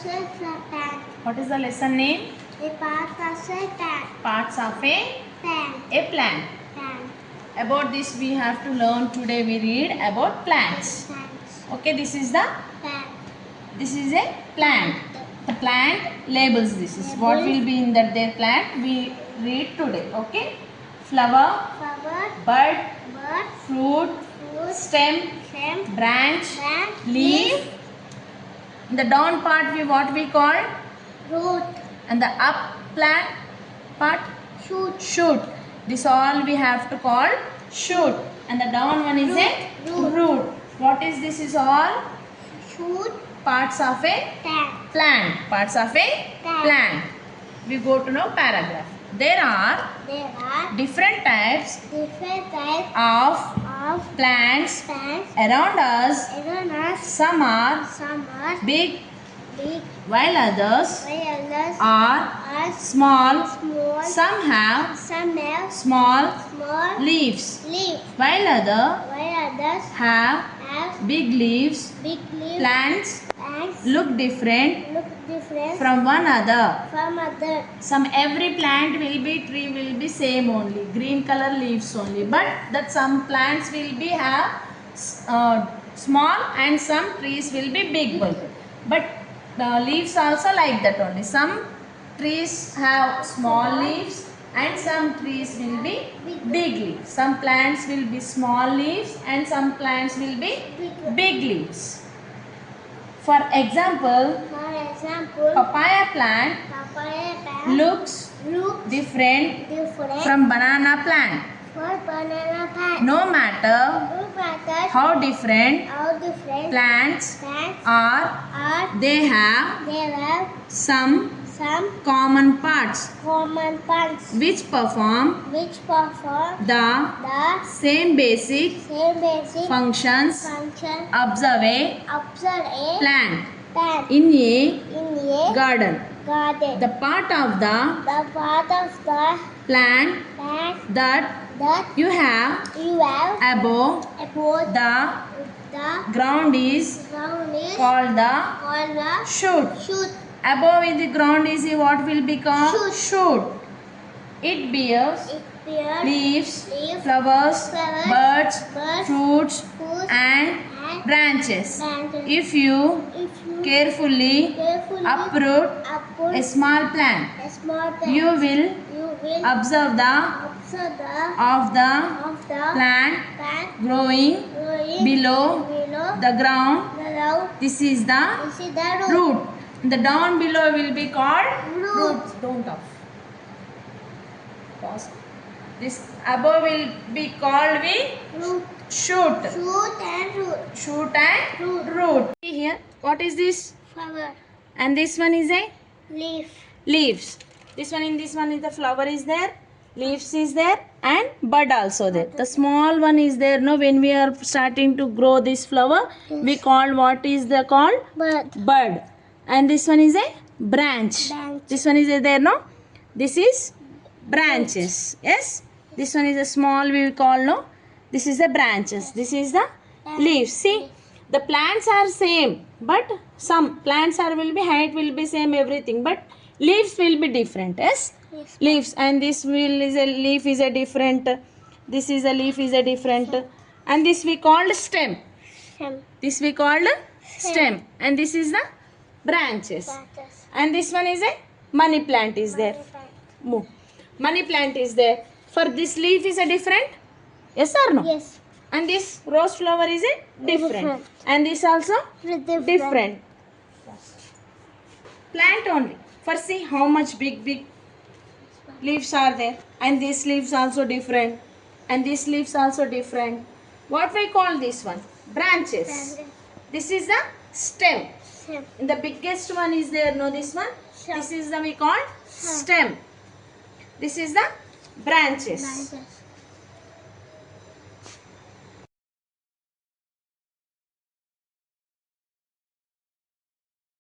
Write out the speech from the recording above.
plant. What is the lesson name? A part of a plant. Parts of a Plant. plant. Plant. About this we have to learn today. We read about plants. Plants. Okay, this is the Plant. this is a plant. The plant labels. This is what will be in that their plant. We read today. Okay, flower, Flower. bud, Bird. fruit, Fruit. stem, Stem. branch, Plant. leaf. The down part we call, Root. and the up plant part Shoot. shoot. This all we have to call shoot, and the down one is a Root. root. What is this? Is all Shoot. parts of a Plant. plant. Parts of a plant. We go to now paragraph. There are There are different types different types of of plants plants around us. around us. Some are Some are big, big, while others while others are are small. small. Some have Some have small small leaves, leaves, while while others have have big leaves. big leaves. Plants Plants look different look different from one another. from other. Every plant will be tree will be same only, green color leaves only, but that some plants will be have small and some trees will be big one. But leaves also like that only. Some trees have small leaves and some trees will be big leaves. Some plants will be small leaves and some plants will be big leaves. For example, For example, papaya plant papaya plant looks look different different from banana plant. for banana plant. No matter No matter how different how different plants plants are, they have there are some some common parts common plants which perform which perform the the same basic same basic functions. function. Observe a Observe a plant plant in a in a garden. garden. The part of the The part of the plant plant that that you have you have above about the the ground is ground is called the called the shoot. shoot. Above in the ground is what will be called Shoot. shoot. It bears It bears leaves, leaves, flowers, flowers, birds, birds, fruits, fruits, and and branches. branches. If you If you carefully carefully uproot uproot a small plant, a small plant, you will you will observe the observe of the of the plant plant growing growing below below the ground. the ground. This is the This is the root. root. The down below will be called Root. Don't off. Pause. This above will be called Root. shoot. Shoot and root. Shoot and root. Here, what is this? Flower. And this one is a Leaf. leaves. This one is the flower is there, leaves is there, and bud also there. The small one is there. No, when we are starting to grow this flower, we call what is the called bud. And this one is a branch. Branch. This one is there, no? This is branches. Yes? This one is a small, we will call, no? This is the branches. This is the leaves. See? The plants are same, but some plants will be height will be same everything, but leaves will be different. Yes? Yes. Leaves, and this will is a leaf is a different. This is a leaf is a different, and this we called stem. Stem. This we called stem, and this is the branches. Branches. And this one is a money plant is there. Move. Money plant is there. For this leaf is a different. Yes or no? Yes. And this rose flower is a different. Different. And this also Different. different. Plant only. For see how much big leaves are there. And these leaves also different. And these leaves also different. What we call this one? Branches. This is the stem. Stem. And the biggest one is there, no, this one? Stem. This is the we call stem. This is the branches. Branches.